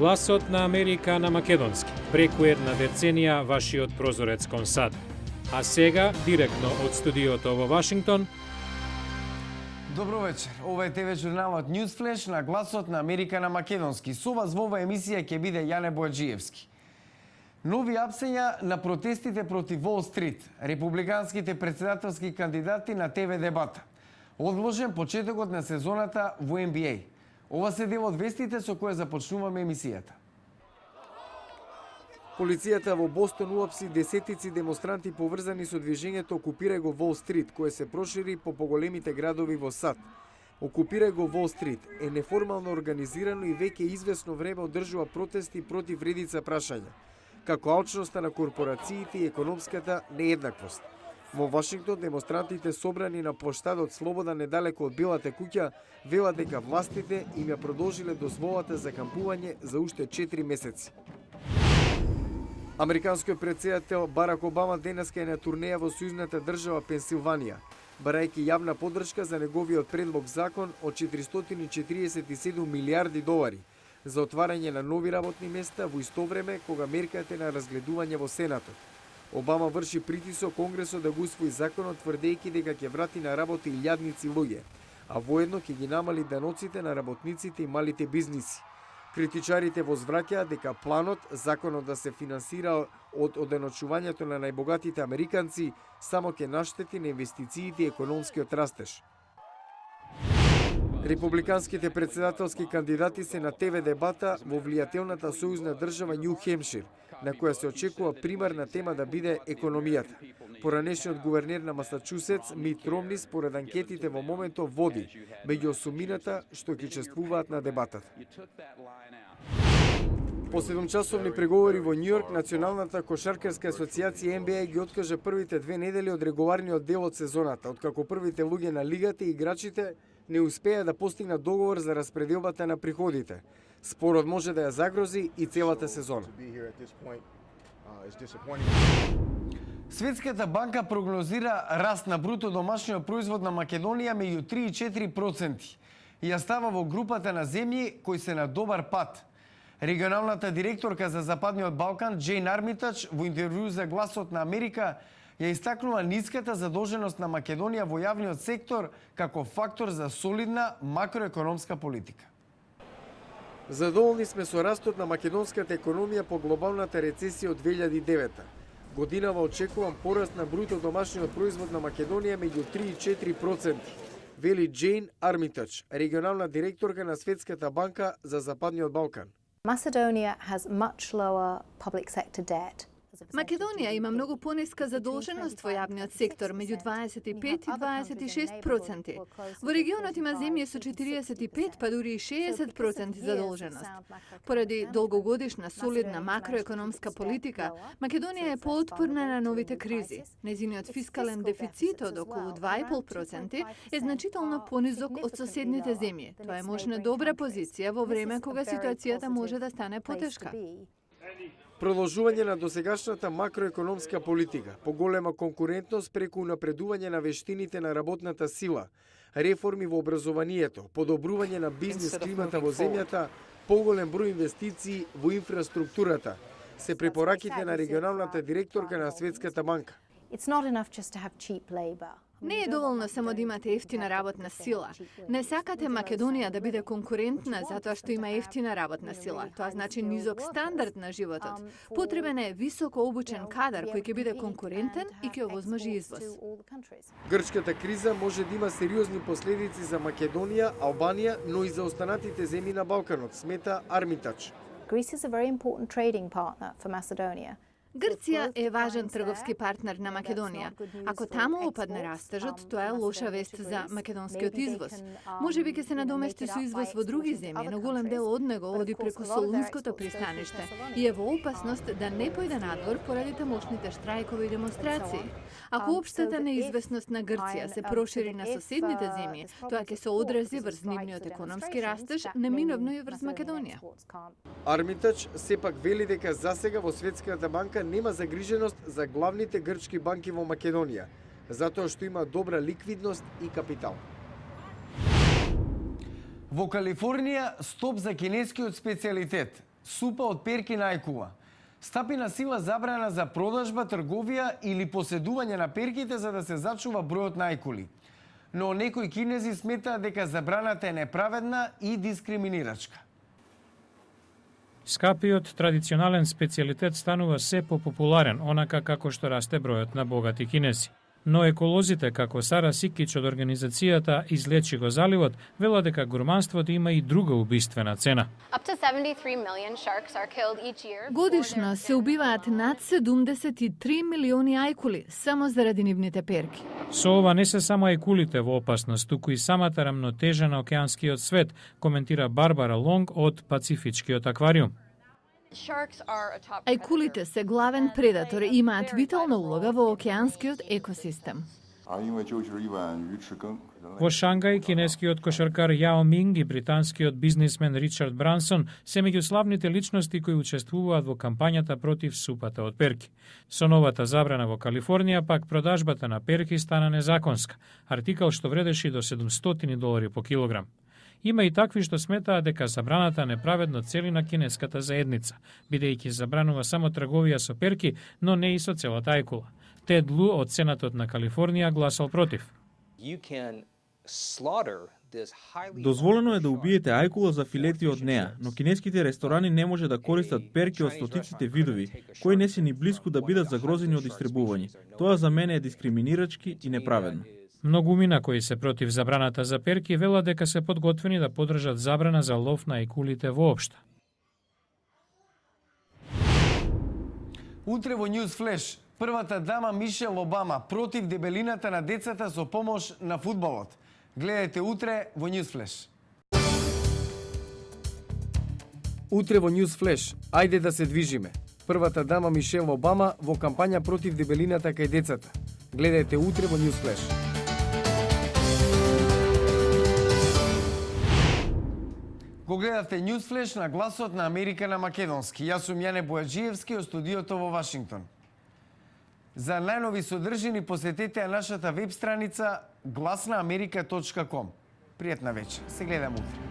Гласот на Америка на македонски. Преку една деценија вашиот прозорец кон САД. А сега, директно од студиото во Вашингтон. Добро вечер. Ова е ТВ журналот Newsflash на Гласот на Америка на македонски. Со вас во оваа емисија ќе биде Јане Бојаджиевски. Нови апсења на протестите против Wall Street. Републиканските председателски кандидати на ТВ дебата. Одложен почетокот на сезоната во NBA. Ова се дел од вестите со кои започнуваме емисијата. Полицијата во Бостон уапси десетици демонстранти поврзани со движењето Окупирај го Wall Street, кое се прошири по поголемите градови во САД. Окупирај го Wall Street е неформално организирано и веќе известно време одржува протести против редица прашања, како алчноста на корпорациите и економската нееднаквост. Во Вашингтон демонстрантите собрани на плоштадот Слобода недалеку од Белата куќа велат дека властите им ја продолжиле дозволата за кампување за уште 4 месеци. Американскиот претседател Барак Обама денеска е на турнеја во сојузната држава Пенсилванија, барајќи јавна поддршка за неговиот предлог закон од 447 милиарди долари за отварање на нови работни места во исто време кога мерката е на разгледување во Сенатот. Обама врши притисок Конгресот да го усвои законот тврдејќи дека ќе врати на работа илјадници луѓе, а воедно ќе ги намали даноците на работниците и малите бизниси. Критичарите возвраќаат дека планот, законот да се финансира од оденочувањето на најбогатите американци, само ќе наштети на инвестициите и економскиот растеж. Републиканските председателски кандидати се на ТВ дебата во влијателната сојузна држава Њу Хемшир, на која се очекува примарна тема да биде економијата. Поранешниот гувернер на Масачусетс, Мит Ромни, според анкетите во моментов води, меѓу осумината што ќе чествуваат на дебатата. По 7-часовни преговори во Њујорк, Националната кошаркарска асоциација NBA ги откажа првите 2 недели од регуларниот дел од сезоната, откако првите луѓе на лигата и играчите не успеа да постигнат договор за распределбата на приходите. Спорот може да ја загрози и целата сезона. Светската банка прогнозира раст на бруто домашниот производ на Македонија меѓу 3 и 4% и ја става во групата на земји кои се на добар пат. Регионалната директорка за Западниот Балкан Джейн Армитач во интервју за Гласот на Америка ја истакнува ниската задолженост на Македонија во јавниот сектор како фактор за солидна макроекономска политика. Задоволни сме со растот на македонската економија по глобалната рецесија од 2009. Годинава очекувам пораст на бруто домашниот производ на Македонија меѓу 3 и 4%, вели Джейн Армитач, регионална директорка на Светската банка за Западниот Балкан. Macedonia has much lower public sector debt. Македонија има многу пониска задолженост во јавниот сектор, меѓу 25 и 26%. Во регионот има земји со 45 па дури и 60% задолженост. Поради долгогодишна солидна макроекономска политика, Македонија е поотпорна на новите кризи. Незиниот фискален дефицит од околу 2,5% е значително понизок од соседните земји. Тоа е можна добра позиција во време кога ситуацијата може да стане потешка. Продолжување на досегашната макроекономска политика, поголема конкурентност преку напредување на вештините на работната сила, реформи во образованието, подобрување на бизнис климата во земјата, поголем број инвестиции во инфраструктурата, се препораките на регионалната директорка на Светската банка. It's not enough just to have cheap labor. Не е доволно само да имате ефтина работна сила. Не сакате Македонија да биде конкурентна затоа што има ефтина работна сила. Тоа значи низок стандард на животот. Потребен е високо обучен кадар кој ќе биде конкурентен и ќе овозможи извоз. Грчката криза може да има сериозни последици за Македонија, Албанија, но и за останатите земји на Балканот, смета Армитач. Greece is a very important trading partner for Macedonia. Грција е важен трговски партнер на Македонија. Ако таму опадне растежот, тоа е лоша вест за македонскиот извоз. Може би ќе се надомести со извоз во други земји, но голем дел од него оди преку Солунското пристаниште и е во опасност да не појде надвор поради тамошните штрајкови и демонстрации. Ако општата неизвестност на Грција се прошири на соседните земји, тоа ќе се одрази врз нивниот економски растеж, неминовно и врз Македонија. Армитач сепак вели дека засега во Светската банка нема загриженост за главните грчки банки во Македонија, затоа што има добра ликвидност и капитал. Во Калифорнија стоп за кинескиот специјалитет. супа од перки на ајкула. Стапи на сила забрана за продажба, трговија или поседување на перките за да се зачува бројот на ајкули. Но некои кинези сметаат дека забраната е неправедна и дискриминирачка. Скапиот традиционален специјалитет станува се попопуларен, онака како што расте бројот на богати кинези. Но еколозите, како Сара Сикич од организацијата Излечи го заливот, велат дека гурманството има и друга убиствена цена. Годишно се убиваат над 73 милиони ајкули само заради нивните перки. Со ова не се само ајкулите во опасност, туку и самата рамнотежа на океанскиот свет, коментира Барбара Лонг од Пацифичкиот аквариум. Ајкулите се главен предатор и имаат витална улога во океанскиот екосистем. Во Шангај, кинескиот кошаркар Јао Минг и британскиот бизнисмен Ричард Брансон се меѓу славните личности кои учествуваат во кампањата против супата од перки. Со новата забрана во Калифорнија, пак продажбата на перки стана незаконска, артикал што вредеше до $700 по килограм. Има и такви што сметаат дека забраната неправедно цели на кинеската заедница, бидејќи забранува само трговија со перки, но не и со целата ајкула. Тед Лу од Сенатот на Калифорнија гласал против. Дозволено е да убиете ајкула за филети од неа, но кинеските ресторани не може да користат перки од стотиците видови, кои не се ни блиску да бидат загрозени од истребување. Тоа за мене е дискриминирачки и неправедно. Многумина кои се против забраната за перки велат дека се подготвени да поддржат забрана за лов на ајкулите воопшто. Утре во News Flash, првата дама Мишел Обама против дебелината на децата со помош на фудбалот. Гледајте утре во News Flash. Утре во News Flash, ајде да се движиме. Првата дама Мишел Обама во кампања против дебелината кај децата. Гледајте утре во News Flash. Го гледавте News Flash на гласот на Америка на македонски. Јас сум Јане Бојаджиевски од студиото во Вашингтон. За најнови содржини посетете нашата веб страница glasnaamerika.com. Пријатна вечер. Се гледам утре.